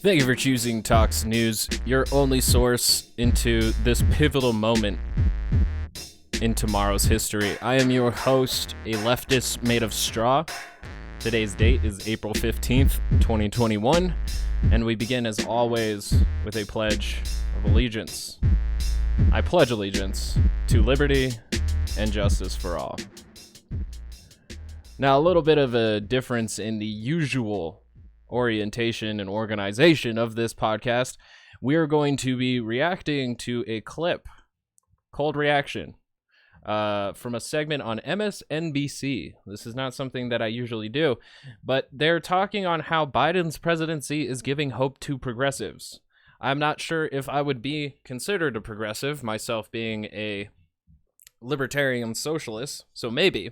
Thank you for choosing Talks News, your only source into this pivotal moment in tomorrow's history. I am your host, a leftist made of straw. Today's date is April 15th, 2021, and we begin as always with a pledge of allegiance. I pledge allegiance to liberty and justice for all. Now, a little bit of a difference in the usual orientation and organization of this podcast. We are going to be reacting to a clip, cold reaction, from a segment on MSNBC. This is not something that I usually do, but they're talking on how Biden's presidency is giving hope to progressives. I'm not sure if I would be considered a progressive, myself being a libertarian socialist, so maybe.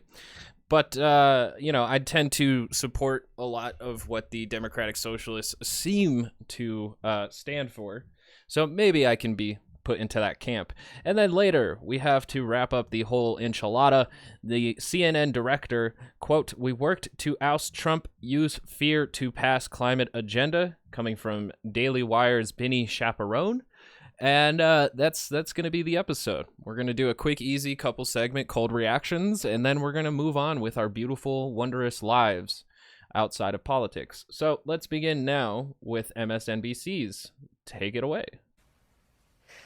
But, I tend to support a lot of what the Democratic Socialists seem to stand for. So maybe I can be put into that camp. And then later, we have to wrap up the whole enchilada. The CNN director, quote, "We worked to oust Trump, use fear to pass climate agenda," coming from Daily Wire's Benny Chaperone. And that's going to be the episode. We're going to do a quick, easy couple segment, cold reactions, and then we're going to move on with our beautiful, wondrous lives outside of politics. So let's begin now with MSNBC's Take It Away.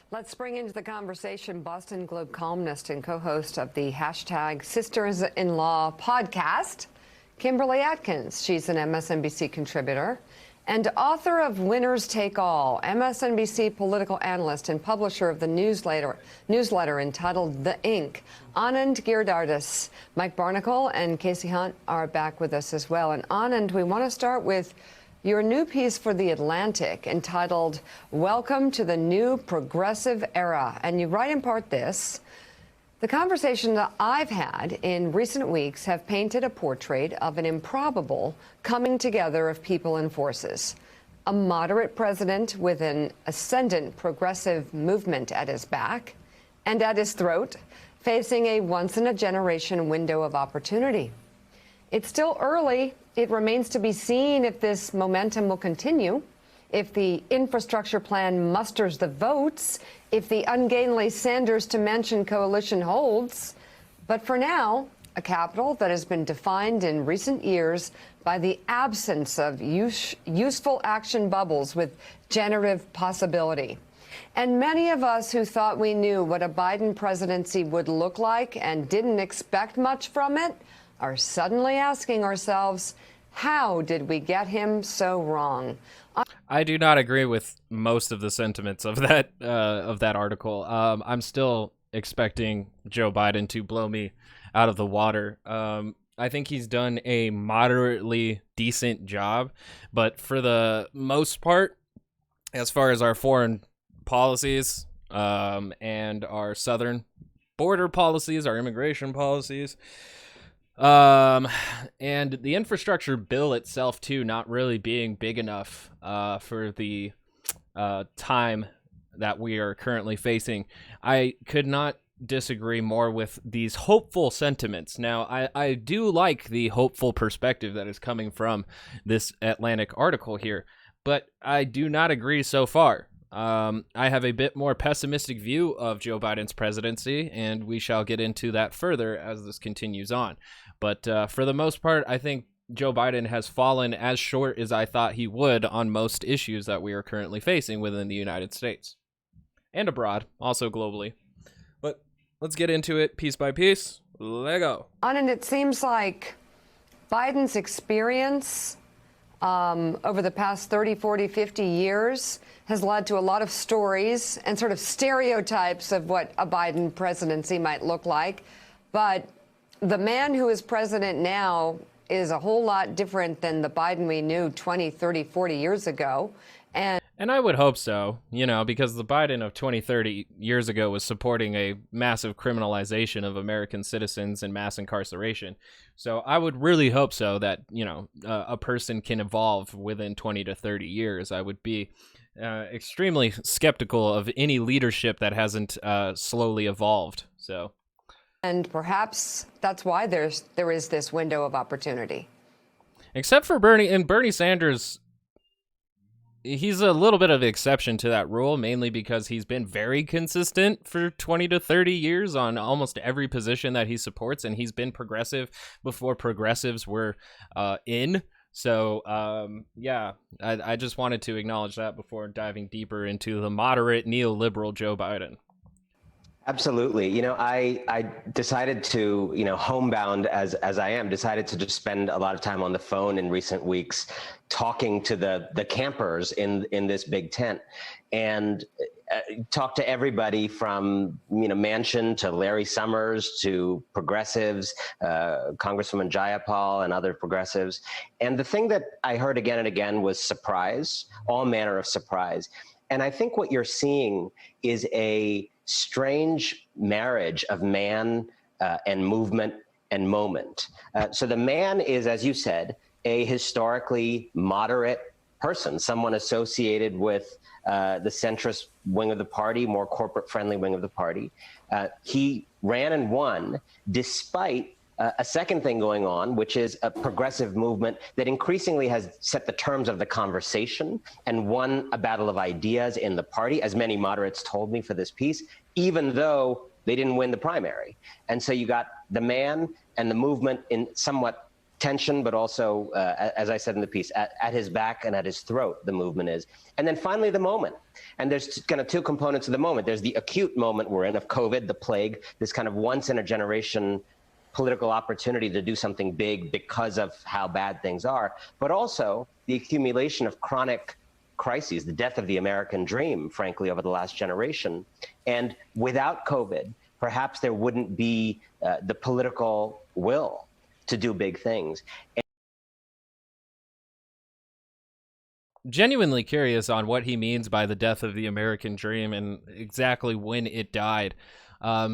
Let's bring into the conversation Boston Globe columnist and co-host of the hashtag Sisters-in-Law podcast, Kimberly Atkins. She's an MSNBC contributor and author of Winners Take All, MSNBC political analyst and publisher of the newsletter entitled The Ink. Anand Giridharadas, Mike Barnicle, and Casey Hunt are back with us as well. And Anand, we want to start with your new piece for The Atlantic entitled Welcome to the New Progressive Era. And you write in part this: the conversation that I've had in recent weeks have painted a portrait of an improbable coming together of people and forces. A moderate president with an ascendant progressive movement at his back and at his throat, facing a once-in-a-generation window of opportunity. It's still early. It remains to be seen if this momentum will continue, if the infrastructure plan musters the votes, if the ungainly Sanders to Manchin coalition holds. But for now, a capital that has been defined in recent years by the absence of useful action bubbles with generative possibility. And many of us who thought we knew what a Biden presidency would look like and didn't expect much from it are suddenly asking ourselves, how did we get him so wrong? I do not agree with most of the sentiments of that article. I'm still expecting Joe Biden to blow me out of the water. I think he's done a moderately decent job, but for the most part, as far as our foreign policies and our southern border policies, our immigration policies, and the infrastructure bill itself too, not really being big enough for the time that we are currently facing. I could not disagree more with these hopeful sentiments. Now, I do like the hopeful perspective that is coming from this Atlantic article here, but I do not agree so far. I have a bit more pessimistic view of Joe Biden's presidency, and we shall get into that further as this continues on. But for the most part, I think Joe Biden has fallen as short as I thought he would on most issues that we are currently facing within the United States and abroad, also globally. But let's get into it piece by piece. Let go. And it seems like Biden's experience over the past 30, 40, 50 years has led to a lot of stories and sort of stereotypes of what a Biden presidency might look like. But the man who is president now is a whole lot different than the Biden we knew 20, 30, 40 years ago. And I would hope so, because the Biden of 20, 30 years ago was supporting a massive criminalization of American citizens and mass incarceration. So I would really hope so that, a person can evolve within 20 to 30 years. I would be extremely skeptical of any leadership that hasn't slowly evolved. And perhaps that's why there is this window of opportunity. Except for Bernie Sanders he's a little bit of an exception to that rule, mainly because he's been very consistent for 20 to 30 years on almost every position that he supports, and he's been progressive before progressives were in. So, yeah, I just wanted to acknowledge that before diving deeper into the moderate neoliberal Joe Biden. Absolutely. I decided to, homebound as I am, decided to just spend a lot of time on the phone in recent weeks talking to the campers in this big tent, and talk to everybody from, Manchin to Larry Summers to progressives, Congresswoman Jayapal and other progressives. And the thing that I heard again and again was surprise, all manner of surprise. And I think what you're seeing is a strange marriage of man and movement and moment. So the man is, as you said, a historically moderate person, someone associated with the centrist wing of the party, more corporate-friendly wing of the party. He ran and won despite a second thing going on, which is a progressive movement that increasingly has set the terms of the conversation and won a battle of ideas in the party, as many moderates told me for this piece, even though they didn't win the primary. And so you got the man and the movement in somewhat tension, but also, as I said in the piece, at his back and at his throat, the movement is. And then finally, the moment. And there's kind of two components of the moment. There's the acute moment we're in of COVID, the plague, this kind of once in a generation political opportunity to do something big because of how bad things are, but also the accumulation of chronic crises, the death of the American dream, frankly, over the last generation. And without COVID, perhaps there wouldn't be the political will to do big things. Genuinely curious on what he means by the death of the American dream and exactly when it died.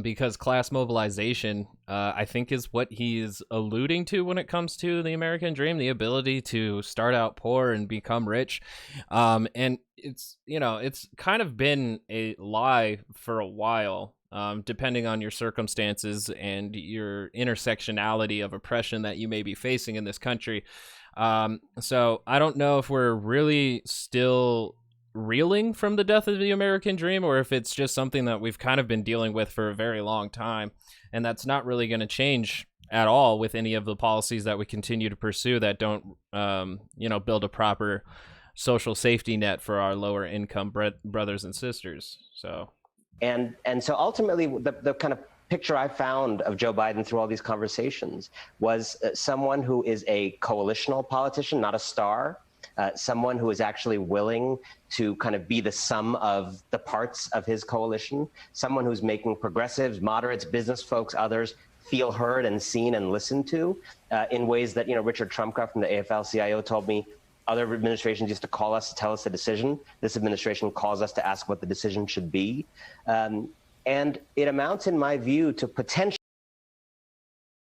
Because class mobilization, I think, is what he's alluding to when it comes to the American dream, the ability to start out poor and become rich. And it's kind of been a lie for a while, depending on your circumstances and your intersectionality of oppression that you may be facing in this country. So I don't know if we're really still reeling from the death of the American dream, or if it's just something that we've kind of been dealing with for a very long time, and that's not really going to change at all with any of the policies that we continue to pursue that don't build a proper social safety net for our lower income brothers and sisters. So so ultimately the kind of picture I found of Joe Biden through all these conversations was someone who is a coalitional politician, not a star. Someone who is actually willing to kind of be the sum of the parts of his coalition, someone who's making progressives, moderates, business folks, others feel heard and seen and listened to in ways that, Richard Trumka from the AFL-CIO told me other administrations used to call us to tell us the decision. This administration calls us to ask what the decision should be. And it amounts, in my view, to potential.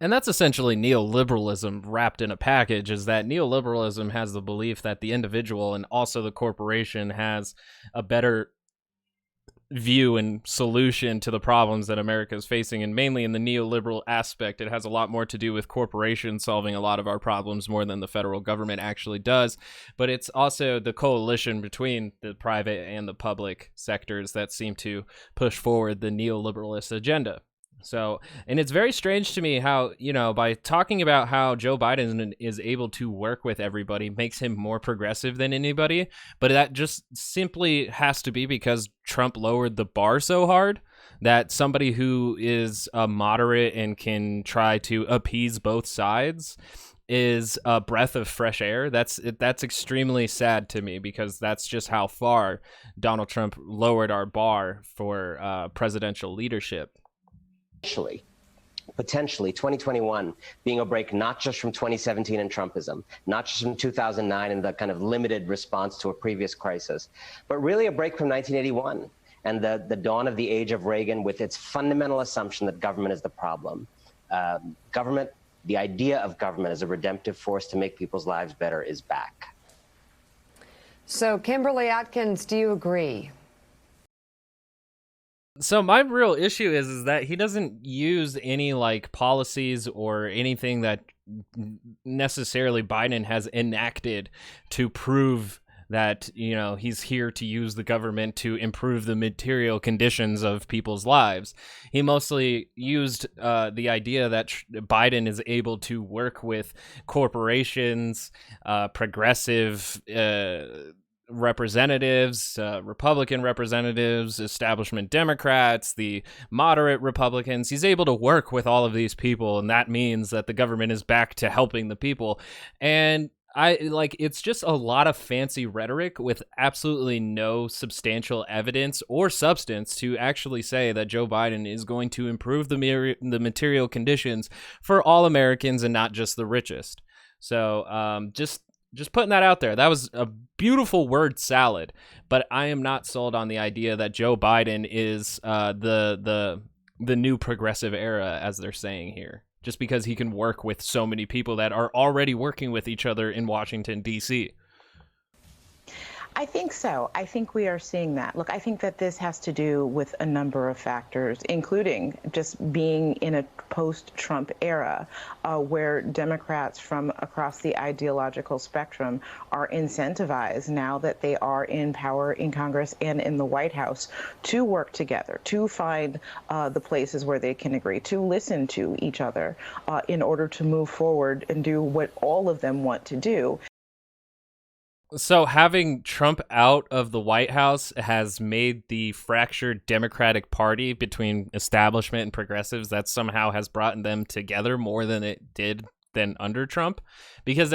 And that's essentially neoliberalism wrapped in a package, is that neoliberalism has the belief that the individual and also the corporation has a better view and solution to the problems that America is facing. And mainly in the neoliberal aspect, it has a lot more to do with corporations solving a lot of our problems more than the federal government actually does. But it's also the coalition between the private and the public sectors that seem to push forward the neoliberalist agenda. So, and it's very strange to me how, by talking about how Joe Biden is able to work with everybody makes him more progressive than anybody, but that just simply has to be because Trump lowered the bar so hard that somebody who is a moderate and can try to appease both sides is a breath of fresh air. That's extremely sad to me, because that's just how far Donald Trump lowered our bar for presidential leadership. Potentially 2021 being a break not just from 2017 and Trumpism, not just from 2009 and the kind of limited response to a previous crisis, but really a break from 1981 and the dawn of the age of Reagan, with its fundamental assumption that government is the problem. Government, the idea of government as a redemptive force to make people's lives better, is back. So, Kimberly Atkins, do you agree? So my real issue is that he doesn't use any policies or anything that necessarily Biden has enacted to prove that, he's here to use the government to improve the material conditions of people's lives. He mostly used the idea that Biden is able to work with corporations, progressive representatives, Republican representatives, establishment Democrats, the moderate Republicans. He's able to work with all of these people, and that means that the government is back to helping the people. And it's just a lot of fancy rhetoric with absolutely no substantial evidence or substance to actually say that Joe Biden is going to improve the material conditions for all Americans and not just the richest. So just putting that out there. That was a beautiful word salad, but I am not sold on the idea that Joe Biden is the new progressive era, as they're saying here, just because he can work with so many people that are already working with each other in Washington, D.C. I think so. I think we are seeing that. Look, I think that this has to do with a number of factors, including just being in a post-Trump era where Democrats from across the ideological spectrum are incentivized now that they are in power in Congress and in the White House to work together, to find the places where they can agree, to listen to each other in order to move forward and do what all of them want to do. So having Trump out of the White House has made the fractured Democratic Party between establishment and progressives, that somehow has brought them together more than it did than under Trump. Because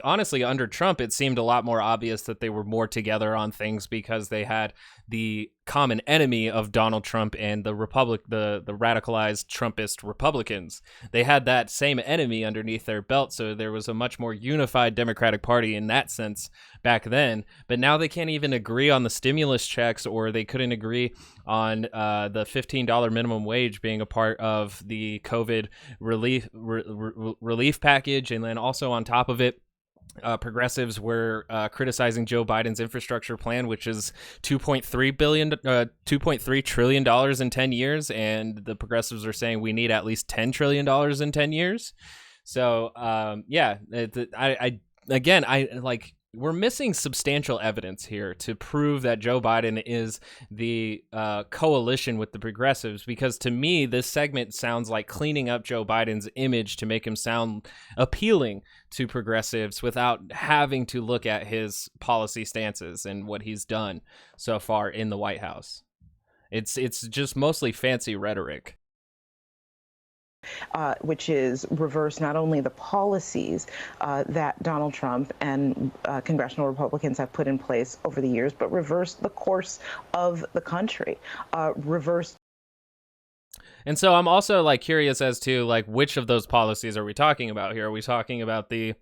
honestly, under Trump, it seemed a lot more obvious that they were more together on things because they had the common enemy of Donald Trump and the radicalized Trumpist Republicans. They had that same enemy underneath their belt, so there was a much more unified Democratic Party in that sense back then. But now they can't even agree on the stimulus checks, or they couldn't agree on the $15 minimum wage being a part of the COVID relief package. And then also on top of it, progressives were criticizing Joe Biden's infrastructure plan, which is $2.3 trillion in 10 years, and the progressives are saying we need at least $10 trillion in 10 years. So we're missing substantial evidence here to prove that Joe Biden is the coalition with the progressives, because to me, this segment sounds like cleaning up Joe Biden's image to make him sound appealing to progressives without having to look at his policy stances and what he's done so far in the White House. It's just mostly fancy rhetoric. Which is reverse not only the policies that Donald Trump and congressional Republicans have put in place over the years, but reverse the course of the country, reverse. And so I'm also curious as to which of those policies are we talking about here? Are we talking about the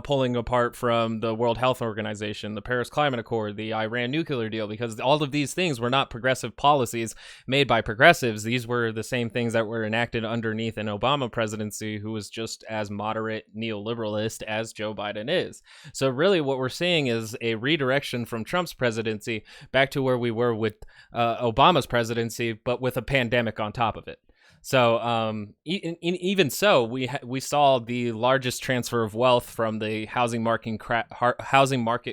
pulling apart from the World Health Organization, the Paris Climate Accord, the Iran nuclear deal? Because all of these things were not progressive policies made by progressives. These were the same things that were enacted underneath an Obama presidency, who was just as moderate neoliberalist as Joe Biden is. So really what we're seeing is a redirection from Trump's presidency back to where we were with Obama's presidency, but with a pandemic on top of it. So even so, we saw the largest transfer of wealth from the housing market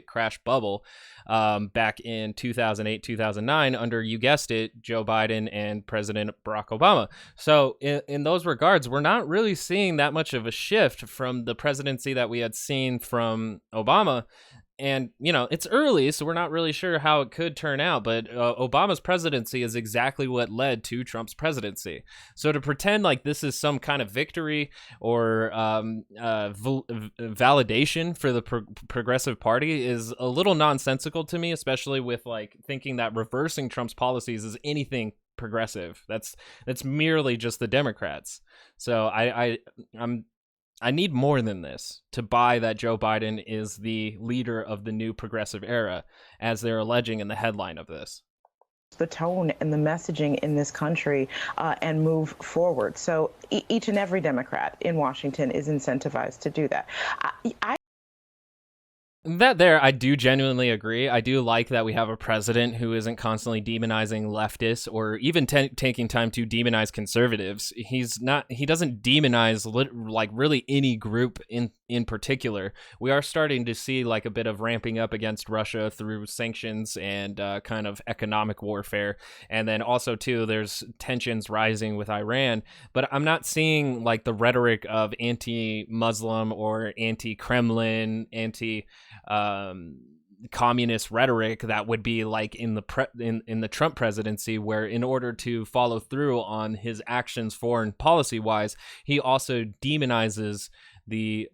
crash bubble back in 2008, 2009 under, you guessed it, Joe Biden and President Barack Obama. So in those regards, we're not really seeing that much of a shift from the presidency that we had seen from Obama. And, it's early, so we're not really sure how it could turn out, but Obama's presidency is exactly what led to Trump's presidency. So to pretend like this is some kind of victory or validation for the progressive party is a little nonsensical to me, especially with thinking that reversing Trump's policies is anything progressive. That's merely just the Democrats. So I need more than this to buy that Joe Biden is the leader of the new progressive era, as they're alleging in the headline of this. The tone and the messaging in this country and move forward. So each and every Democrat in Washington is incentivized to do that. That there, I do genuinely agree. I do like that we have a president who isn't constantly demonizing leftists or even taking time to demonize conservatives. He doesn't demonize like really any group in particular. We are starting to see like a bit of ramping up against Russia through sanctions and kind of economic warfare. And then also too, there's tensions rising with Iran, but I'm not seeing like the rhetoric of anti-Muslim or anti-Kremlin, communist rhetoric that would be like in the Trump presidency, where in order to follow through on his actions foreign policy wise, he also demonizes the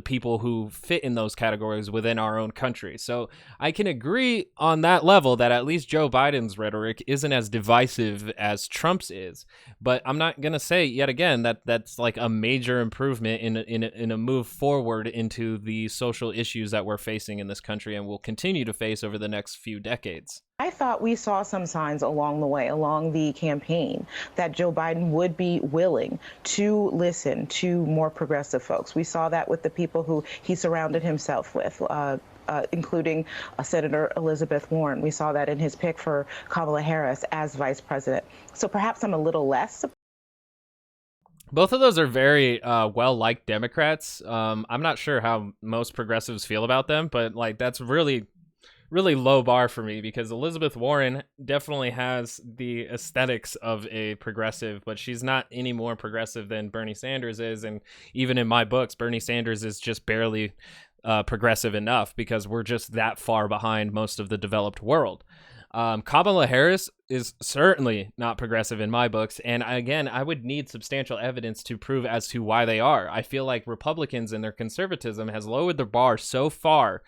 people who fit in those categories within our own country. So I can agree on that level that at least Joe Biden's rhetoric isn't as divisive as Trump's is. But I'm not gonna say yet again that that's like a major improvement in a move forward into the social issues that we're facing in this country and will continue to face over the next few decades. I thought we saw some signs along the way, along the campaign, that Joe Biden would be willing to listen to more progressive folks. We saw that with the people who he surrounded himself with, including Senator Elizabeth Warren. We saw that in his pick for Kamala Harris as vice president. So perhaps I'm a little less. Both of those are very well-liked Democrats. I'm not sure how most progressives feel about them, but like that's really low bar for me, because Elizabeth Warren definitely has the aesthetics of a progressive, but she's not any more progressive than Bernie Sanders is. And even in my books, Bernie Sanders is just barely progressive enough, because we're just that far behind most of the developed world. Kamala Harris is certainly not progressive in my books. And again, I would need substantial evidence to prove as to why they are. I feel like Republicans and their conservatism has lowered the bar so far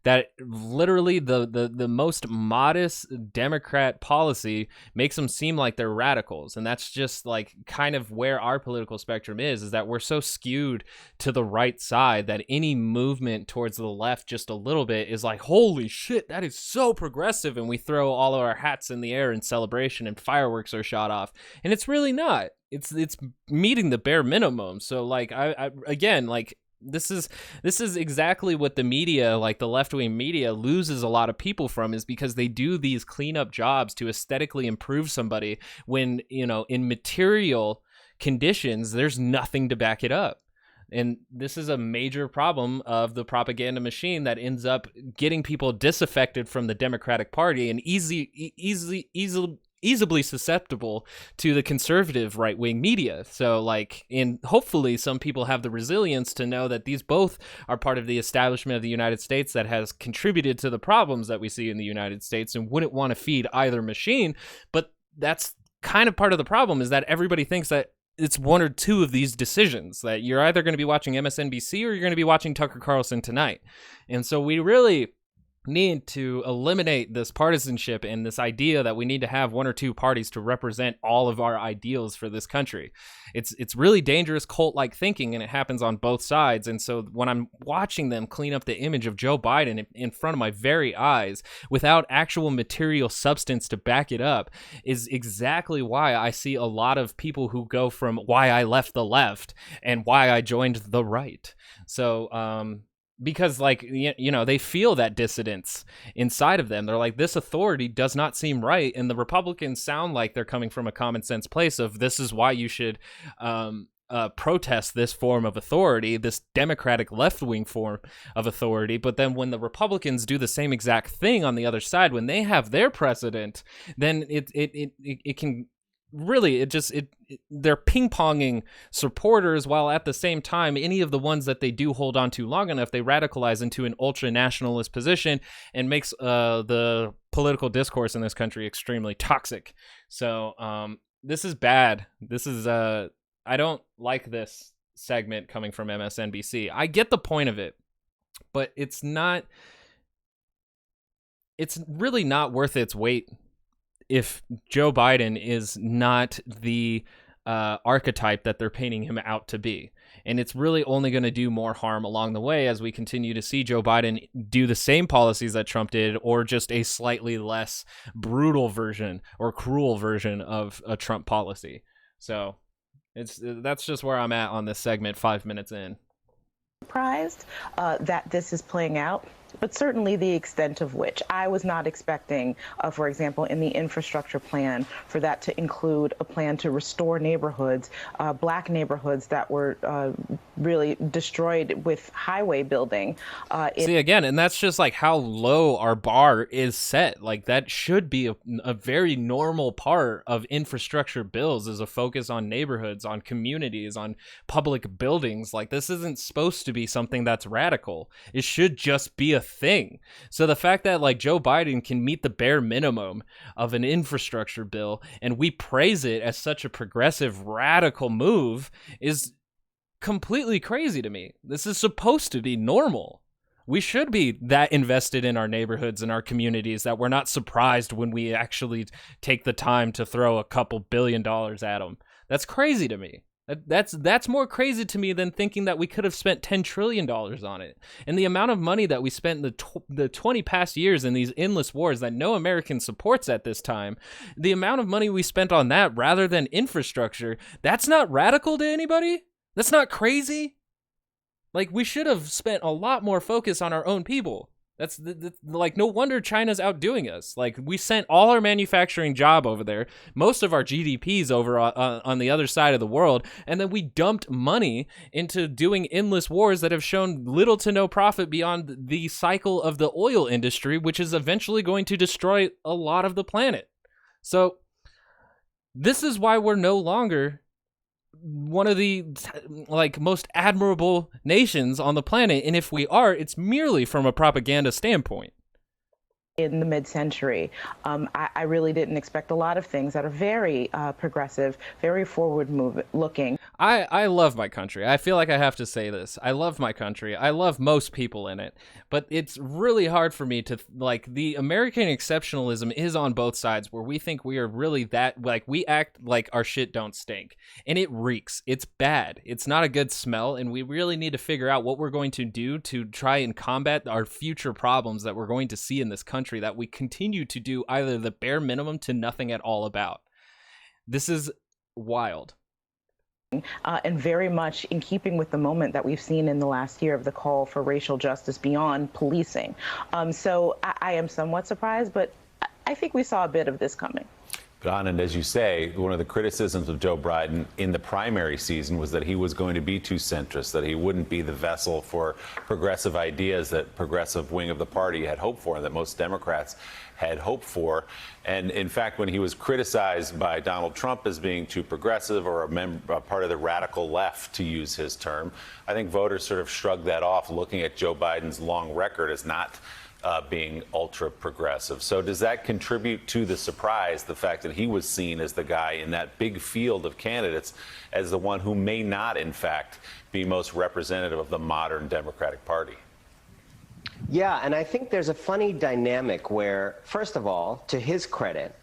that literally the most modest Democrat policy makes them seem like they're radicals. And that's just like kind of where our political spectrum is that we're so skewed to the right side that any movement towards the left just a little bit is like, holy shit, that is so progressive. And we throw all of our hats in the air in celebration and fireworks are shot off. And it's really not. It's meeting the bare minimum. So like I again, like this is exactly what the media, like the left-wing media, loses a lot of people from, is because they do these cleanup jobs to aesthetically improve somebody when, you know, in material conditions there's nothing to back it up. And this is a major problem of the propaganda machine that ends up getting people disaffected from the Democratic Party and easily susceptible to the conservative right-wing media. So like, and hopefully some people have the resilience to know that these both are part of the establishment of the United States that has contributed to the problems that we see in the United States and wouldn't want to feed either machine. But that's kind of part of the problem, is that everybody thinks that it's one or two of these decisions, that you're either going to be watching MSNBC or you're going to be watching Tucker Carlson tonight. And so we really need to eliminate this partisanship and this idea that we need to have one or two parties to represent all of our ideals for this country. It's really dangerous cult-like thinking, and it happens on both sides. And so when I'm watching them clean up the image of Joe Biden in front of my very eyes without actual material substance to back it up, is exactly why I see a lot of people who go from why I left the left and why I joined the right. So because like, you know, they feel that dissidence inside of them. They're like, this authority does not seem right. And the Republicans sound like they're coming from a common sense place of, this is why you should protest this form of authority, this Democratic left-wing form of authority. But then when the Republicans do the same exact thing on the other side, when they have their president, then it can really, they're ping-ponging supporters, while at the same time, any of the ones that they do hold on to long enough, they radicalize into an ultra-nationalist position and makes the political discourse in this country extremely toxic. So this is bad. This is, I don't like this segment coming from MSNBC. I get the point of it, but it's really not worth its weight if Joe Biden is not the archetype that they're painting him out to be. And it's really only going to do more harm along the way as we continue to see Joe Biden do the same policies that Trump did, or just a slightly less brutal version or cruel version of a Trump policy. So that's just where I'm at on this segment 5 minutes in. surprised that this is playing out, but certainly the extent of which. I was not expecting, for example, in the infrastructure plan, for that to include a plan to restore neighborhoods, black neighborhoods that were really destroyed with highway building. See, again, and that's just like how low our bar is set. Like that should be a very normal part of infrastructure bills, is a focus on neighborhoods, on communities, on public buildings. Like this isn't supposed to be something that's radical. It should just be a thing. So the fact that like Joe Biden can meet the bare minimum of an infrastructure bill and we praise it as such a progressive, radical move is completely crazy to me. This is supposed to be normal. We should be that invested in our neighborhoods and our communities that we're not surprised when we actually take the time to throw a couple $1 billion at them. That's crazy to me. That's more crazy to me than thinking that we could have spent $10 trillion on it. And the amount of money that we spent in the 20 past years in these endless wars that no American supports at this time, the amount of money we spent on that rather than infrastructure, that's not radical to anybody? That's not crazy? Like, we should have spent a lot more focus on our own people. That's like, no wonder China's outdoing us. Like, we sent all our manufacturing job over there, most of our GDPs over on the other side of the world, and then we dumped money into doing endless wars that have shown little to no profit beyond the cycle of the oil industry, which is eventually going to destroy a lot of the planet. So this is why we're no longer one of the like most admirable nations on the planet, and if we are, it's merely from a propaganda standpoint. In the mid-century, I really didn't expect a lot of things that are very progressive, very forward-looking. I love my country. I feel like I have to say this. I love my country. I love most people in it. But it's really hard for me to, like, the American exceptionalism is on both sides, where we think we are really that, like, we act like our shit don't stink. And it reeks. It's bad. It's not a good smell, and we really need to figure out what we're going to do to try and combat our future problems that we're going to see in this country that we continue to do either the bare minimum to nothing at all about. This is wild. And very much in keeping with the moment that we've seen in the last year of the call for racial justice beyond policing. So I am somewhat surprised, but I think we saw a bit of this coming. But Anand, as you say, one of the criticisms of Joe Biden in the primary season was that he was going to be too centrist, that he wouldn't be the vessel for progressive ideas that progressive wing of the party had hoped for and that most Democrats had hoped for. And in fact, when he was criticized by Donald Trump as being too progressive or a part of the radical left, to use his term, I think voters sort of shrugged that off, looking at Joe Biden's long record as not being ultra progressive. So does that contribute to the surprise, the fact that he was seen as the guy in that big field of candidates as the one who may not, in fact, be most representative of the modern Democratic Party? Yeah, and I think there's a funny dynamic where, first of all, to his credit,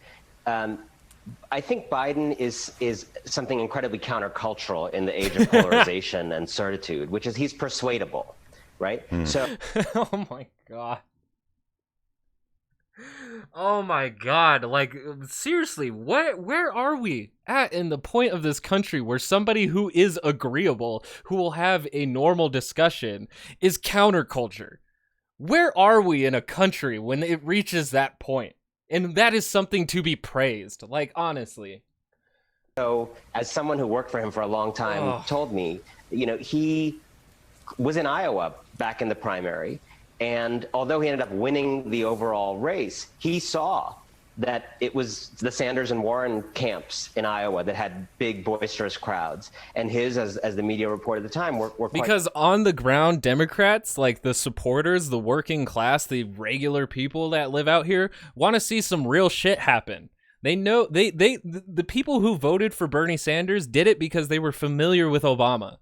I think Biden is something incredibly countercultural in the age of polarization and certitude, which is he's persuadable, right? So, oh my God. Oh my God. Like, seriously, where are we at in the point of this country where somebody who is agreeable, who will have a normal discussion, is counterculture? Where are we in a country when it reaches that point? And that is something to be praised, like, honestly. So, as someone who worked for him for a long time told me, you know, he was in Iowa back in the primary. And although he ended up winning the overall race, he saw that it was the Sanders and Warren camps in Iowa that had big, boisterous crowds. And his, as the media reported at the time, were quite... Because on the ground, Democrats, like the supporters, the working class, the regular people that live out here, want to see some real shit happen. They know the people who voted for Bernie Sanders did it because they were familiar with Obama.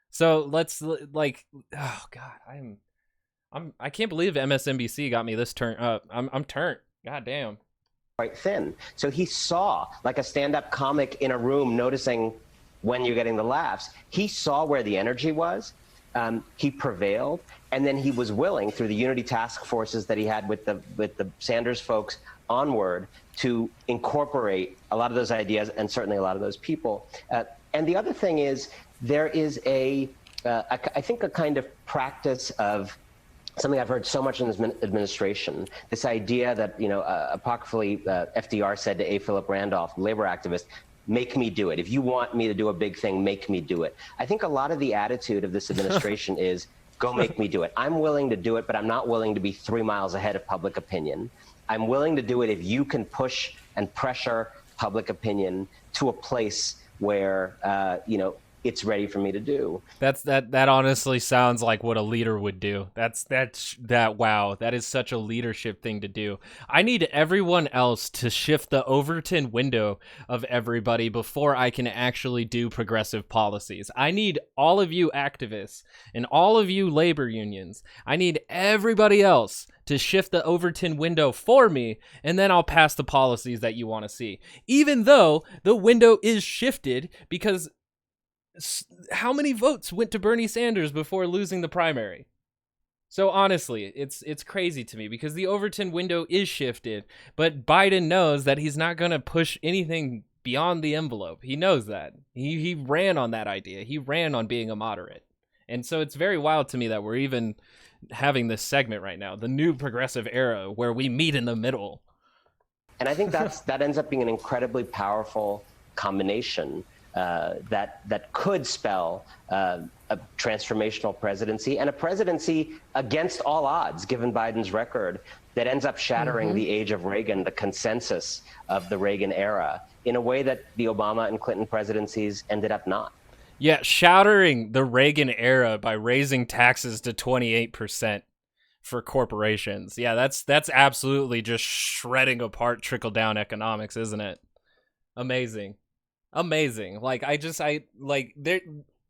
So let's, like, oh God, I can't believe MSNBC got me this turn. I'm turned. God damn. Quite thin. So he saw, like a stand-up comic in a room, noticing when you're getting the laughs. He saw where the energy was. He prevailed, and then he was willing, through the unity task forces that he had with the Sanders folks onward, to incorporate a lot of those ideas and certainly a lot of those people. And the other thing is, there is a I think a kind of practice of something I've heard so much in this administration, this idea that, apocryphally, FDR said to A. Philip Randolph, labor activist, make me do it. If you want me to do a big thing, make me do it. I think a lot of the attitude of this administration is, go make me do it. I'm willing to do it, but I'm not willing to be 3 miles ahead of public opinion. I'm willing to do it if you can push and pressure public opinion to a place where, it's ready for me to do. That honestly sounds like what a leader would do. Wow, that is such a leadership thing to do. I need everyone else to shift the Overton window of everybody before I can actually do progressive policies. I need all of you activists and all of you labor unions. I need everybody else to shift the Overton window for me, and then I'll pass the policies that you want to see. Even though the window is shifted, because how many votes went to Bernie Sanders before losing the primary? So honestly, it's crazy to me because the Overton window is shifted, but Biden knows that he's not going to push anything beyond the envelope. He knows that. He ran on that idea. He ran on being a moderate. And so it's very wild to me that we're even having this segment right now, the new progressive era, where we meet in the middle. And I think that ends up being an incredibly powerful combination that could spell a transformational presidency, and a presidency against all odds, given Biden's record, that ends up shattering the age of Reagan, the consensus of the Reagan era, in a way that the Obama and Clinton presidencies ended up not. Yeah, shattering the Reagan era by raising taxes to 28% for corporations. Yeah, that's absolutely just shredding apart trickle-down economics, isn't it? Amazing.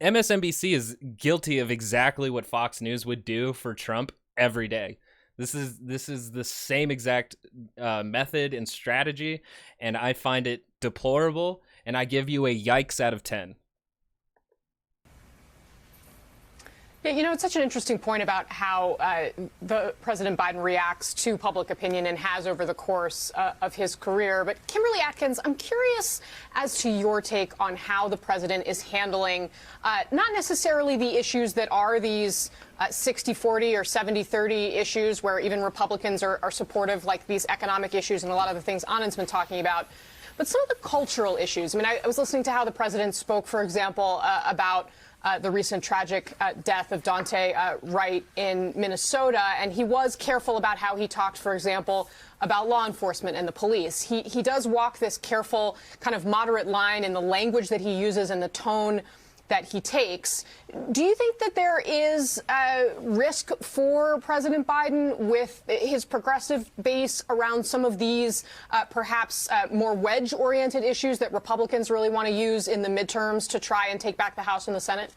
MSNBC is guilty of exactly what Fox News would do for Trump every day. This is the same exact method and strategy, and I find it deplorable, and I give you a yikes out of 10. Yeah, it's such an interesting point about how the President Biden reacts to public opinion and has over the course of his career. But Kimberly Atkins, I'm curious as to your take on how the president is handling not necessarily the issues that are these 60-40 or 70-30 issues where even Republicans are supportive, like these economic issues and a lot of the things Anand's been talking about, but some of the cultural issues. I mean, I was listening to how the president spoke, for example, about the recent tragic death of Dante Wright in Minnesota. And he was careful about how he talked, for example, about law enforcement and the police. He does walk this careful kind of moderate line in the language that he uses and the tone that he takes. Do you think that there is a risk for President Biden with his progressive base around some of these perhaps more wedge-oriented issues that Republicans really want to use in the midterms to try and take back the House and the Senate?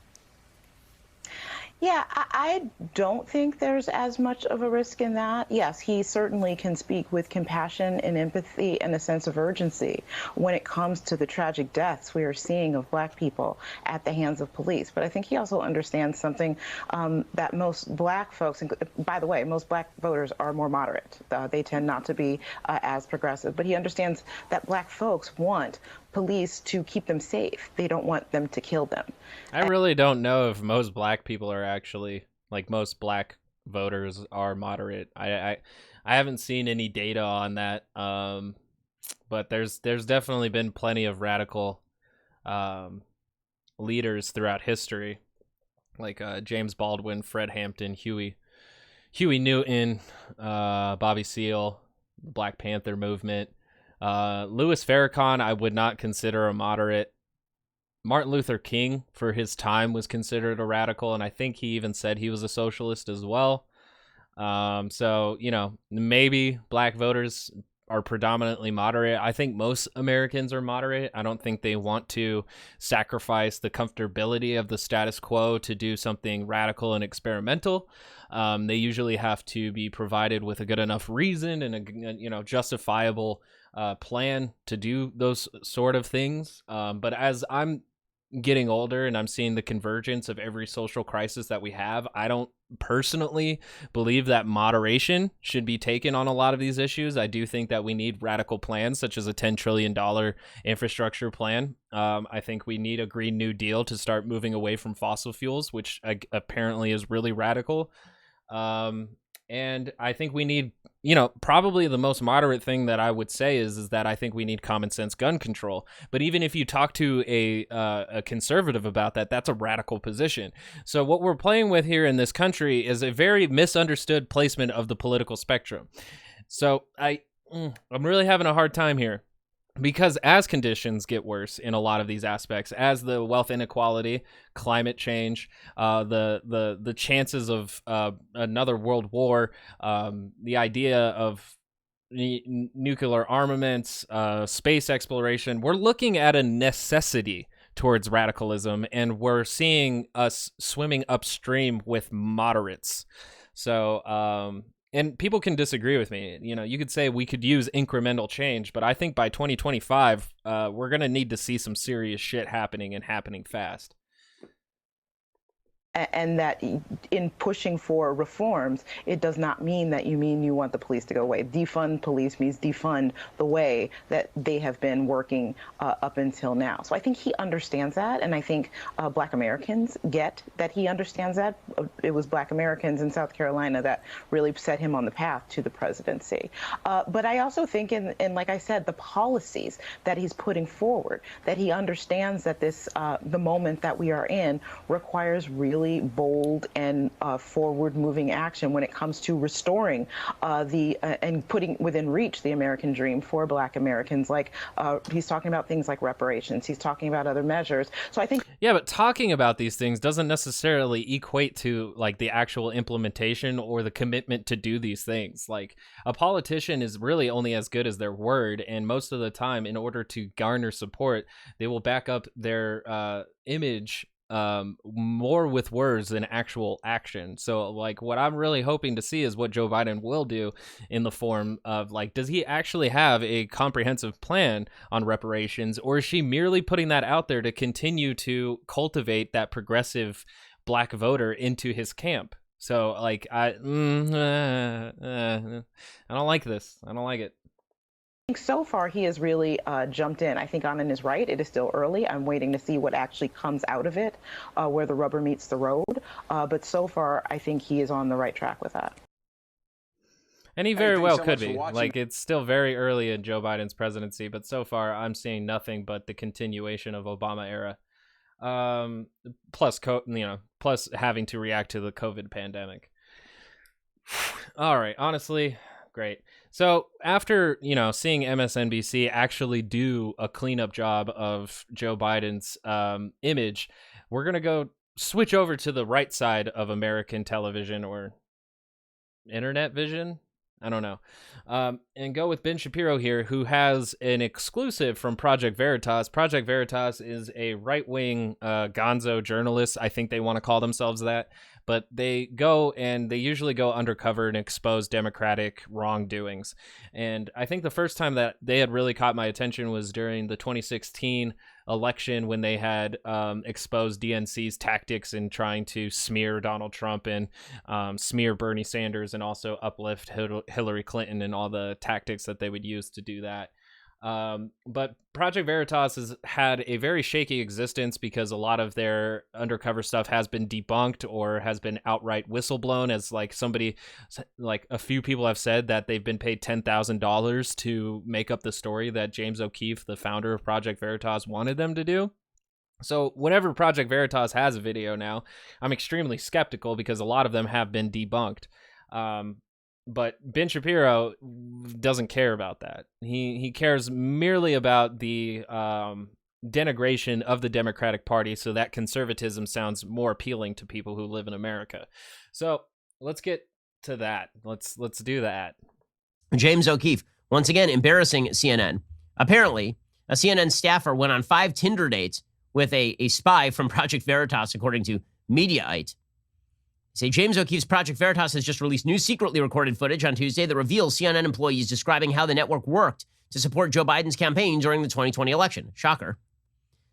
Yeah, I don't think there's as much of a risk in that. Yes, he certainly can speak with compassion and empathy and a sense of urgency when it comes to the tragic deaths we are seeing of Black people at the hands of police. But I think he also understands something that most Black folks, and by the way, most Black voters are more moderate. They tend not to be as progressive. But he understands that Black folks want police to keep them safe. They don't want them to kill them. I really don't know if most Black people are actually, like, most Black voters are moderate. I haven't seen any data on that. But there's definitely been plenty of radical leaders throughout history, like James Baldwin, Fred Hampton, Huey Newton, Bobby Seale, the Black Panther movement. Louis Farrakhan, I would not consider a moderate. Martin Luther King, for his time, was considered a radical, and I think he even said he was a socialist as well. So, maybe Black voters are predominantly moderate. I think most Americans are moderate. I don't think they want to sacrifice the comfortability of the status quo to do something radical and experimental. They usually have to be provided with a good enough reason and a justifiable plan to do those sort of things. But as I'm getting older and I'm seeing the convergence of every social crisis that we have, I don't personally believe that moderation should be taken on a lot of these issues. I do think that we need radical plans, such as a $10 trillion infrastructure plan. I think we need a Green New Deal to start moving away from fossil fuels, which apparently is really radical. And I think we need, probably the most moderate thing that I would say is that I think we need common sense gun control. But even if you talk to a conservative about that, that's a radical position. So what we're playing with here in this country is a very misunderstood placement of the political spectrum. So I'm really having a hard time here. Because as conditions get worse in a lot of these aspects, as the wealth inequality, climate change, the chances of another world war, the idea of nuclear armaments, space exploration, we're looking at a necessity towards radicalism, and we're seeing us swimming upstream with moderates. So, and people can disagree with me. You could say we could use incremental change, but I think by 2025, we're going to need to see some serious shit happening and happening fast. And that in pushing for reforms, it does not mean that you want the police to go away. Defund police means defund the way that they have been working up until now. So I think he understands that, and I think Black Americans get that he understands that. It was Black Americans in South Carolina that really set him on the path to the presidency. But I also think, in like I said, the policies that he's putting forward, that he understands that the moment that we are in requires really bold and forward-moving action when it comes to restoring and putting within reach the American dream for Black Americans. Like he's talking about things like reparations. He's talking about other measures. So I think but talking about these things doesn't necessarily equate to like the actual implementation or the commitment to do these things. Like a politician is really only as good as their word, and most of the time, in order to garner support, they will back up their image more with words than actual action. So like what I'm really hoping to see is what Joe Biden will do in the form of like, does he actually have a comprehensive plan on reparations, or is she merely putting that out there to continue to cultivate that progressive Black voter into his camp? So like I don't like this. I don't like it. I think so far he has really jumped in. I think Anand is right. It is still early. I'm waiting to see what actually comes out of it, where the rubber meets the road. But so far, I think he is on the right track with that. And he very well could be. Like, it's still very early in Joe Biden's presidency, but so far I'm seeing nothing but the continuation of Obama era. Plus having to react to the COVID pandemic. All right, honestly, great. So after, seeing MSNBC actually do a cleanup job of Joe Biden's image, we're going to go switch over to the right side of American television, or internet vision. I don't know. And go with Ben Shapiro here, who has an exclusive from Project Veritas. Project Veritas is a right-wing gonzo journalist. I think they want to call themselves that. But they go and they usually go undercover and expose Democratic wrongdoings. And I think the first time that they had really caught my attention was during the 2016 election, when they had exposed DNC's tactics in trying to smear Donald Trump and smear Bernie Sanders, and also uplift Hillary Clinton, and all the tactics that they would use to do that. But Project Veritas has had a very shaky existence because a lot of their undercover stuff has been debunked or has been outright whistleblown, as like a few people have said that they've been paid $10,000 to make up the story that James O'Keefe, the founder of Project Veritas, wanted them to do. So whenever Project Veritas has a video now, I'm extremely skeptical because a lot of them have been debunked. But Ben Shapiro doesn't care about that. He cares merely about the denigration of the Democratic Party, so that conservatism sounds more appealing to people who live in America. So let's get to that. Let's do that. James O'Keefe, once again embarrassing CNN. Apparently, a CNN staffer went on 5 Tinder dates with a spy from Project Veritas, according to Mediaite. Say James O'Keefe's Project Veritas has just released new secretly recorded footage on Tuesday that reveals CNN employees describing how the network worked to support Joe Biden's campaign during the 2020 election. Shocker.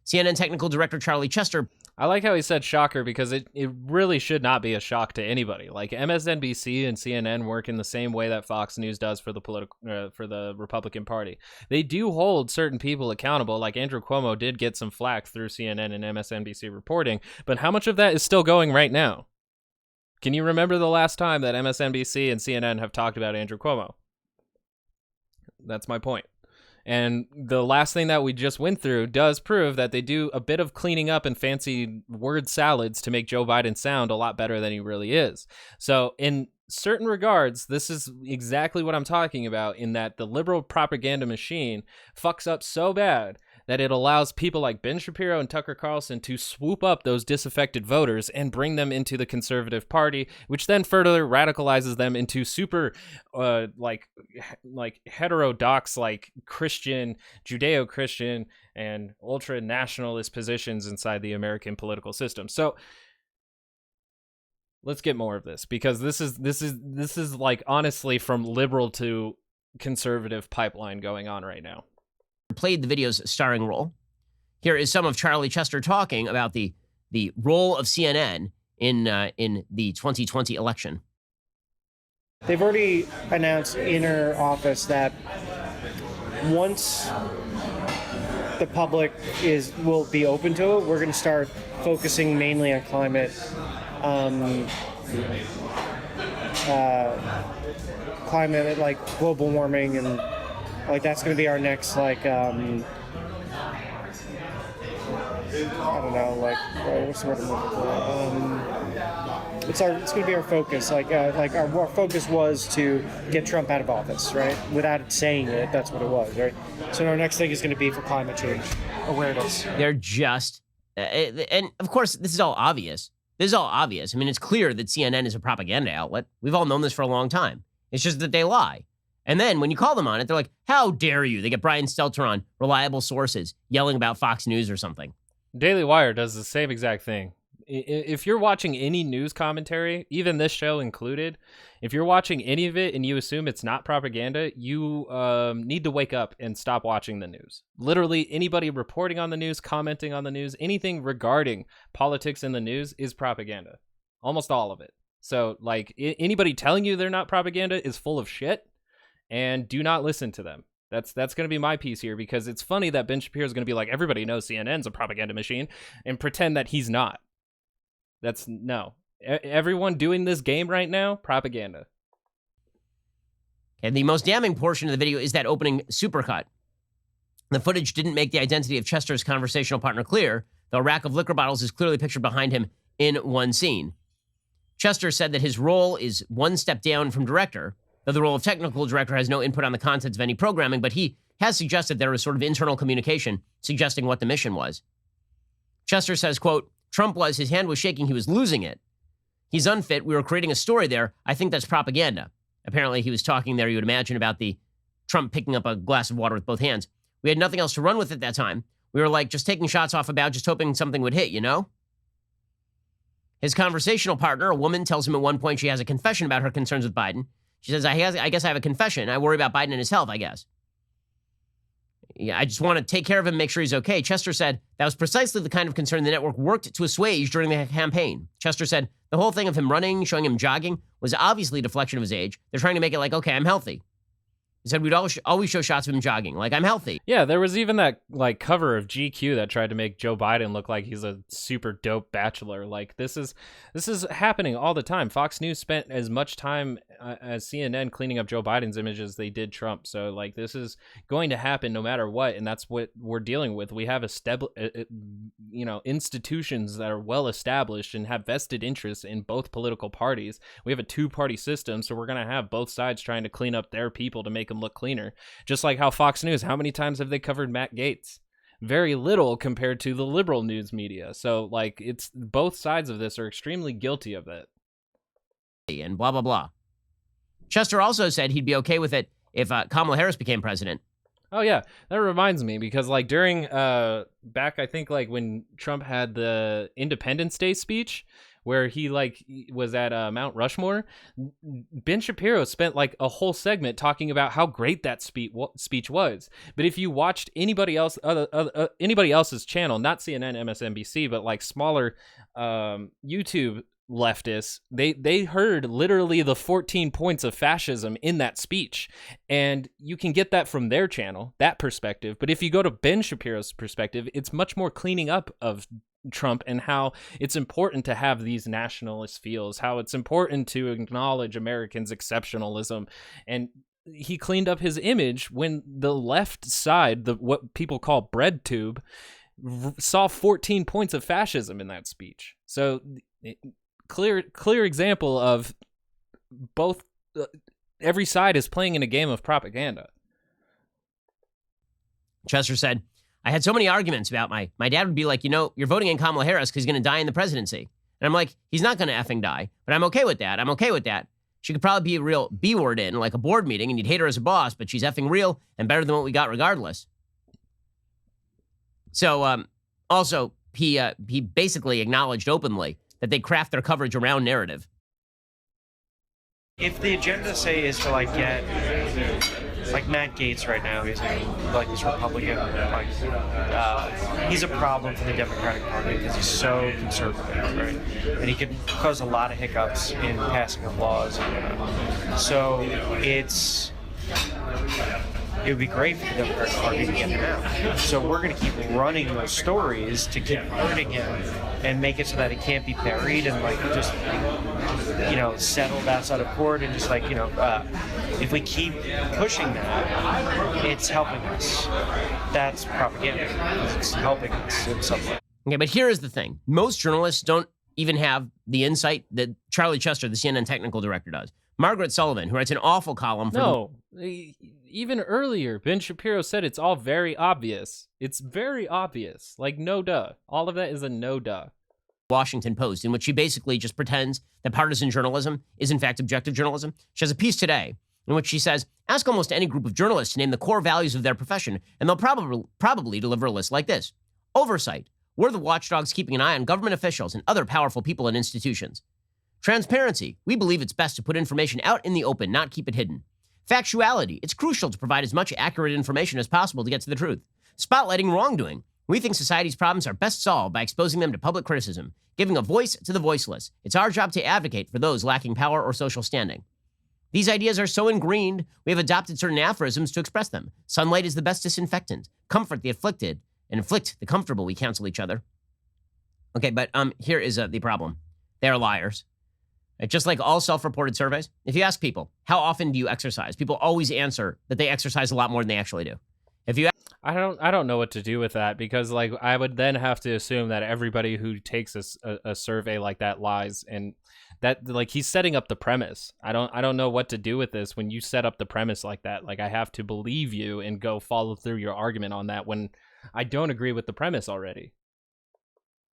CNN technical director Charlie Chester. I like how he said shocker because it really should not be a shock to anybody. Like MSNBC and CNN work in the same way that Fox News does for the Republican Party. They do hold certain people accountable. Like Andrew Cuomo did get some flack through CNN and MSNBC reporting, but how much of that is still going right now? Can you remember the last time that MSNBC and CNN have talked about Andrew Cuomo? That's my point. And the last thing that we just went through does prove that they do a bit of cleaning up and fancy word salads to make Joe Biden sound a lot better than he really is. So in certain regards, this is exactly what I'm talking about, in that the liberal propaganda machine fucks up so bad that it allows people like Ben Shapiro and Tucker Carlson to swoop up those disaffected voters and bring them into the conservative party, which then further radicalizes them into super like heterodox, like Christian, Judeo-Christian, and ultra-nationalist positions inside the American political system. So let's get more of this, because this is like honestly from liberal to conservative pipeline going on right now. Played the video's starring role. Here is some of Charlie Chester talking about the role of CNN in the 2020 election. They've already announced in our office that once the public will be open to it, we're going to start focusing mainly on climate, like global warming, and like that's going to be our next, like, I don't know, like, what's the word I'm looking for? It's going to be our focus. Our focus was to get Trump out of office, right? Without it saying it, that's what it was, right? So our next thing is going to be for climate change awareness. They're just, and of course, this is all obvious. I mean, it's clear that CNN is a propaganda outlet. We've all known this for a long time. It's just that they lie. And then when you call them on it, they're like, how dare you? They get Brian Stelter on, reliable sources, yelling about Fox News or something. Daily Wire does the same exact thing. If you're watching any news commentary, even this show included, if you're watching any of it and you assume it's not propaganda, you need to wake up and stop watching the news. Literally anybody reporting on the news, commenting on the news, anything regarding politics in the news is propaganda. Almost all of it. So like anybody telling you they're not propaganda is full of shit, and do not listen to them. That's going to be my piece here, because it's funny that Ben Shapiro is going to be like, everybody knows CNN's a propaganda machine, and pretend that he's not. No. Everyone doing this game right now, propaganda. And the most damning portion of the video is that opening supercut. The footage didn't make the identity of Chester's conversational partner clear, though a rack of liquor bottles is clearly pictured behind him in one scene. Chester said that his role is one step down from director, though the role of technical director has no input on the contents of any programming, but he has suggested there was sort of internal communication suggesting what the mission was. Chester says, quote, Trump his hand was shaking, he was losing it. He's unfit, we were creating a story there, I think that's propaganda. Apparently he was talking there, you would imagine, about the Trump picking up a glass of water with both hands. We had nothing else to run with at that time. We were like just taking shots off about, just hoping something would hit, you know? His conversational partner, a woman, tells him at one point she has a confession about her concerns with Biden. She says, I guess I have a confession. I worry about Biden and his health, I guess. Yeah, I just want to take care of him, make sure he's okay. Chester said that was precisely the kind of concern the network worked to assuage during the campaign. Chester said the whole thing of him running, showing him jogging, was obviously a deflection of his age. They're trying to make it like, okay, I'm healthy. He said we'd always show shots of him jogging, like I'm healthy. Yeah, there was even that like cover of GQ that tried to make Joe Biden look like he's a super dope bachelor. Like this is happening all the time. Fox News spent as much time as CNN cleaning up Joe Biden's image as they did Trump. So like this is going to happen no matter what, and that's what we're dealing with. We have institutions that are well established and have vested interests in both political parties. We have a two-party system, so we're going to have both sides trying to clean up their people to make them look cleaner. Just like how Fox News, how many times have they covered Matt Gaetz? Very little compared to the liberal news media. So like it's both sides of this are extremely guilty of it. And blah, blah, blah. Chester also said he'd be okay with it if Kamala Harris became president. Oh yeah, that reminds me, because like during back I think like when Trump had the Independence Day speech, where he like was at Mount Rushmore. Ben Shapiro spent like a whole segment talking about how great that speech was. But if you watched anybody else's channel, not CNN, MSNBC, but like smaller YouTube leftists, they heard literally the 14 points of fascism in that speech, and you can get that from their channel, that perspective. But if you go to Ben Shapiro's perspective, it's much more cleaning up of Trump and how it's important to have these nationalist feels, how it's important to acknowledge Americans' exceptionalism. And he cleaned up his image when the left side, what people call bread tube, saw 14 points of fascism in that speech. So clear example of both. Every side is playing in a game of propaganda. Chester said, I had so many arguments about my dad would be like, you're voting in Kamala Harris because he's going to die in the presidency. And I'm like, he's not going to effing die, but I'm okay with that. I'm okay with that. She could probably be a real B-word in like a board meeting and you'd hate her as a boss, but she's effing real and better than what we got regardless. So also, he basically acknowledged openly that they craft their coverage around narrative. If the agenda, say, is to like get like Matt Gaetz right now, he's like this Republican, like he's a problem for the Democratic Party because he's so conservative, right? And he can cause a lot of hiccups in passing of laws. So it would be great for the Democratic Party to get him out. So we're going to keep running those stories to keep hurting him and make it so that it can't be buried and like just settled outside of court and just like if we keep pushing that, it's helping us. That's propaganda. It's helping us in some way. Okay, but here is the thing. Most journalists don't even have the insight that Charlie Chester, the CNN technical director, does. Margaret Sullivan, who writes an awful column for even earlier, Ben Shapiro said it's all very obvious. It's very obvious. Like, no duh. All of that is a no duh. Washington Post, in which she basically just pretends that partisan journalism is in fact objective journalism. She has a piece today in which she says, ask almost any group of journalists to name the core values of their profession, and they'll probably deliver a list like this. Oversight. We're the watchdogs keeping an eye on government officials and other powerful people and institutions. Transparency. We believe it's best to put information out in the open, not keep it hidden. Factuality. It's crucial to provide as much accurate information as possible to get to the truth. Spotlighting wrongdoing. We think society's problems are best solved by exposing them to public criticism, giving a voice to the voiceless. It's our job to advocate for those lacking power or social standing. These ideas are so ingrained, we have adopted certain aphorisms to express them. Sunlight is the best disinfectant. Comfort the afflicted, and inflict the comfortable. We counsel each other. Okay, but here is the problem. They are liars. Just like all self-reported surveys, if you ask people, how often do you exercise? People always answer that they exercise a lot more than they actually do. If you I don't know what to do with that, because like I would then have to assume that everybody who takes a survey like that lies, and that like he's setting up the premise. I don't know what to do with this when you set up the premise like that. Like I have to believe you and go follow through your argument on that when I don't agree with the premise already.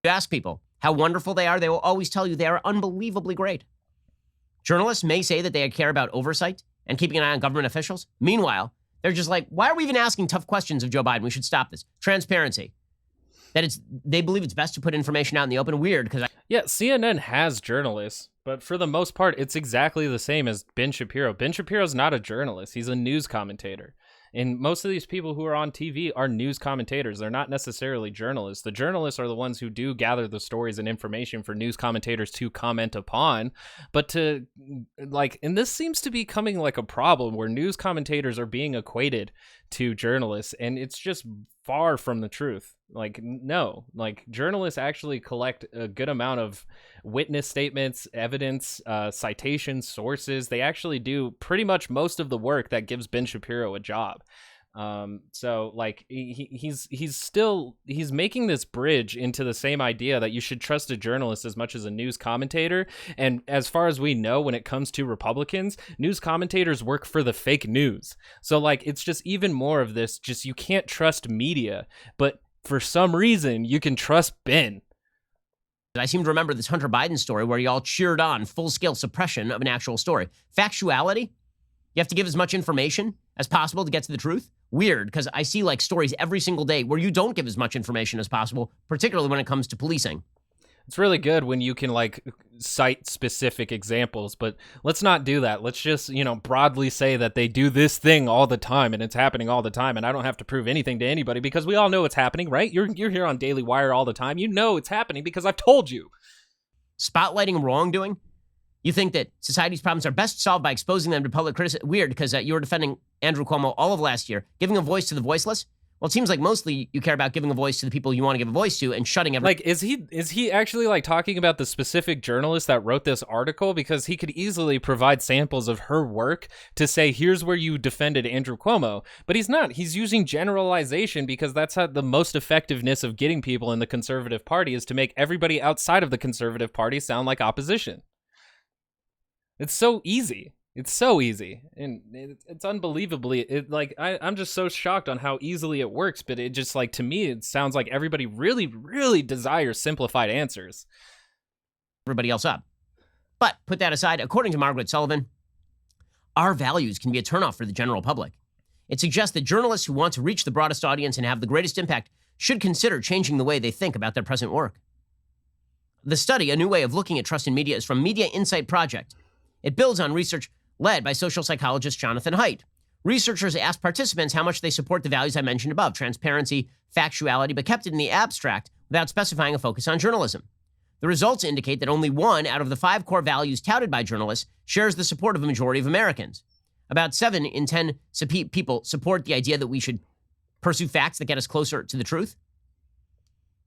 You ask people how wonderful they are, they will always tell you they are unbelievably great. Journalists may say that they care about oversight and keeping an eye on government officials. Meanwhile, they're just like, why are we even asking tough questions of Joe Biden? We should stop this. Transparency. They believe it's best to put information out in the open. Weird, because yeah, CNN has journalists, but for the most part, it's exactly the same as Ben Shapiro. Ben Shapiro's not a journalist. He's a news commentator. And most of these people who are on TV are news commentators. They're not necessarily journalists. The journalists are the ones who do gather the stories and information for news commentators to comment upon. But and this seems to be becoming like a problem where news commentators are being equated to journalists, and it's just far from the truth. Like, no, like journalists actually collect a good amount of witness statements, evidence, citations, sources. They actually do pretty much most of the work that gives Ben Shapiro a job. So like he's making this bridge into the same idea that you should trust a journalist as much as a news commentator. And as far as we know, when it comes to Republicans, news commentators work for the fake news. So like, it's just even more of this, just you can't trust media, but for some reason you can trust Ben. I seem to remember this Hunter Biden story where y'all cheered on full-scale suppression of an actual story. Factuality? You have to give as much information as possible to get to the truth? Weird, because I see like stories every single day where you don't give as much information as possible, particularly when it comes to policing. It's really good when you can like cite specific examples, but let's not do that. Let's just, broadly say that they do this thing all the time and it's happening all the time, and I don't have to prove anything to anybody because we all know it's happening, right? You're here on Daily Wire all the time. You know it's happening because I've told you. Spotlighting wrongdoing? You think that society's problems are best solved by exposing them to public criticism? Weird, because you were defending Andrew Cuomo all of last year, giving a voice to the voiceless. Well, it seems like mostly you care about giving a voice to the people you want to give a voice to and shutting everyone. Like, is he actually like talking about the specific journalist that wrote this article? Because he could easily provide samples of her work to say, here's where you defended Andrew Cuomo. But he's not. He's using generalization because that's how the most effectiveness of getting people in the conservative party is to make everybody outside of the conservative party sound like opposition. It's so easy. It's so easy, and it's unbelievably, I'm just so shocked on how easily it works, but it just, like, to me, it sounds like everybody really, really desires simplified answers. Everybody else up. But put that aside, according to Margaret Sullivan, our values can be a turnoff for the general public. It suggests that journalists who want to reach the broadest audience and have the greatest impact should consider changing the way they think about their present work. The study, A New Way of Looking at Trust in Media, is from Media Insight Project. It builds on research led by social psychologist Jonathan Haidt. Researchers asked participants how much they support the values I mentioned above, transparency, factuality, but kept it in the abstract without specifying a focus on journalism. The results indicate that only 1 out of the 5 core values touted by journalists shares the support of a majority of Americans. About 7 in 10 people support the idea that we should pursue facts that get us closer to the truth.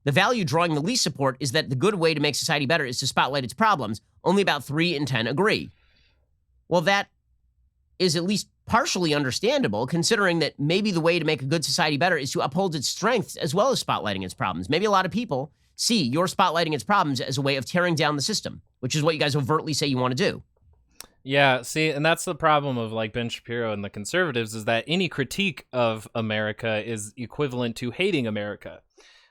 The value drawing the least support is that the good way to make society better is to spotlight its problems. Only about 3 in 10 agree. Well, that is at least partially understandable, considering that maybe the way to make a good society better is to uphold its strengths as well as spotlighting its problems. Maybe a lot of people see your spotlighting its problems as a way of tearing down the system, which is what you guys overtly say you want to do. Yeah, see, and that's the problem of like Ben Shapiro and the conservatives, is that any critique of America is equivalent to hating America.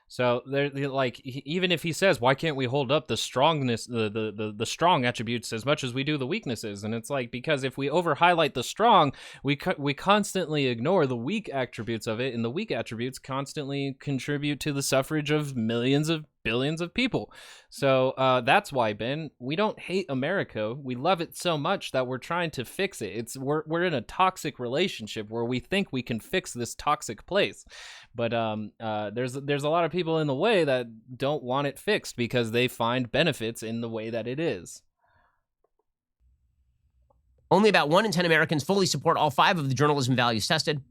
So they're like, even if he says, why can't we hold up the strongness, the strong attributes as much as we do the weaknesses? And it's like, because if we over highlight the strong, we constantly ignore the weak attributes of it, and the weak attributes constantly contribute to the suffrage of millions of billions of people. So that's why, Ben, we don't hate America. We love it so much that we're trying to fix it. We're in a toxic relationship where we think we can fix this toxic place. But there's a lot of people in the way that don't want it fixed because they find benefits in the way that it is. Only about 1 in 10 Americans fully support all 5 of the journalism values tested.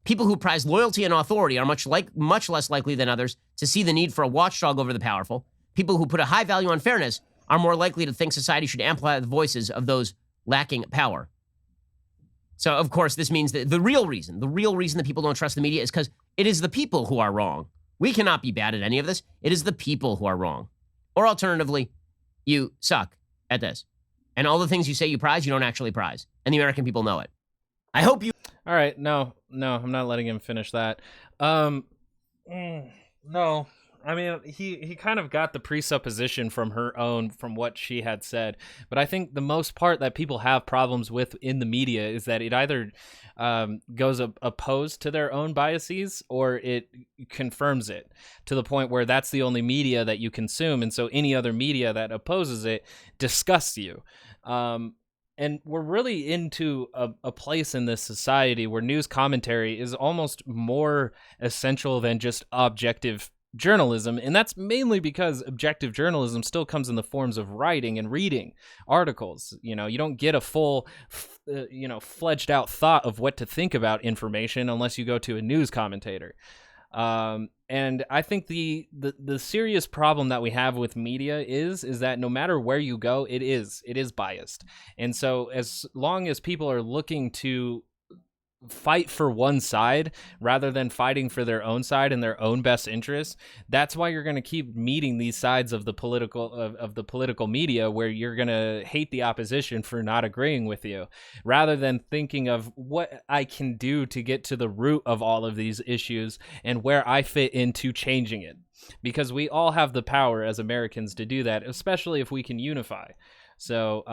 People who prize loyalty and authority are much less likely than others to see the need for a watchdog over the powerful. People who put a high value on fairness are more likely to think society should amplify the voices of those lacking power. So, of course, this means that the real reason that people don't trust the media is because it is the people who are wrong. We cannot be bad at any of this. It is the people who are wrong. Or alternatively, you suck at this. And all the things you say you prize, you don't actually prize. And the American people know it. I hope you... All right, no, I'm not letting him finish that. No, I mean, he kind of got the presupposition from what she had said. But I think the most part that people have problems with in the media is that it either goes opposed to their own biases or it confirms it to the point where that's the only media that you consume. And so any other media that opposes it disgusts you. And we're really into a place in this society where news commentary is almost more essential than just objective journalism. And that's mainly because objective journalism still comes in the forms of writing and reading articles. You don't get a full, fledged out thought of what to think about information unless you go to a news commentator. And I think the serious problem that we have with media is that no matter where you go, it is biased. And so as long as people are looking to fight for one side rather than fighting for their own side and their own best interests, that's why you're going to keep meeting these sides of the political media, where you're going to hate the opposition for not agreeing with you, rather than thinking of what I can do to get to the root of all of these issues and where I fit into changing it, because we all have the power as Americans to do that, especially if we can unify. So,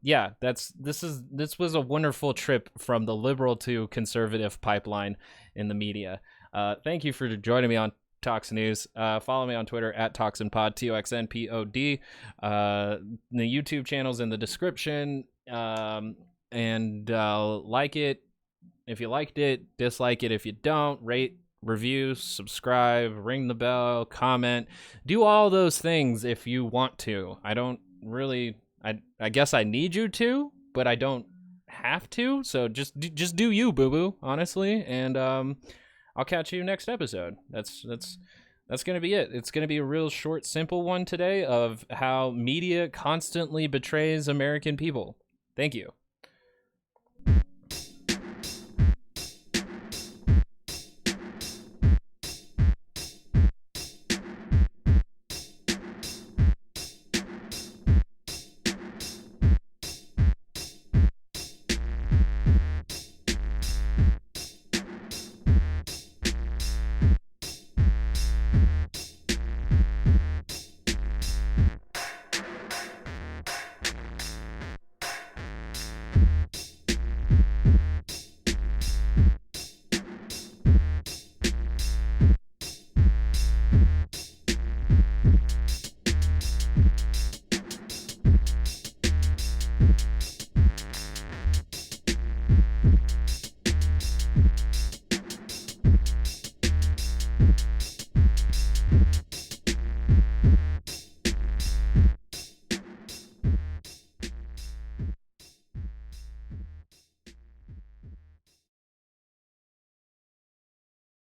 this was a wonderful trip from the liberal to conservative pipeline in the media. Thank you for joining me on Tox News. Follow me on Twitter at ToxinPod, ToxnPod. The YouTube channel's in the description. And like it if you liked it, dislike it if you don't, rate, review, subscribe, ring the bell, comment, do all those things if you want to. I don't really, I guess I need you to, but I don't have to. So just do you, boo boo, honestly. And I'll catch you next episode. That's gonna be it. It's gonna be a real short, simple one today of how media constantly betrays American people. Thank you.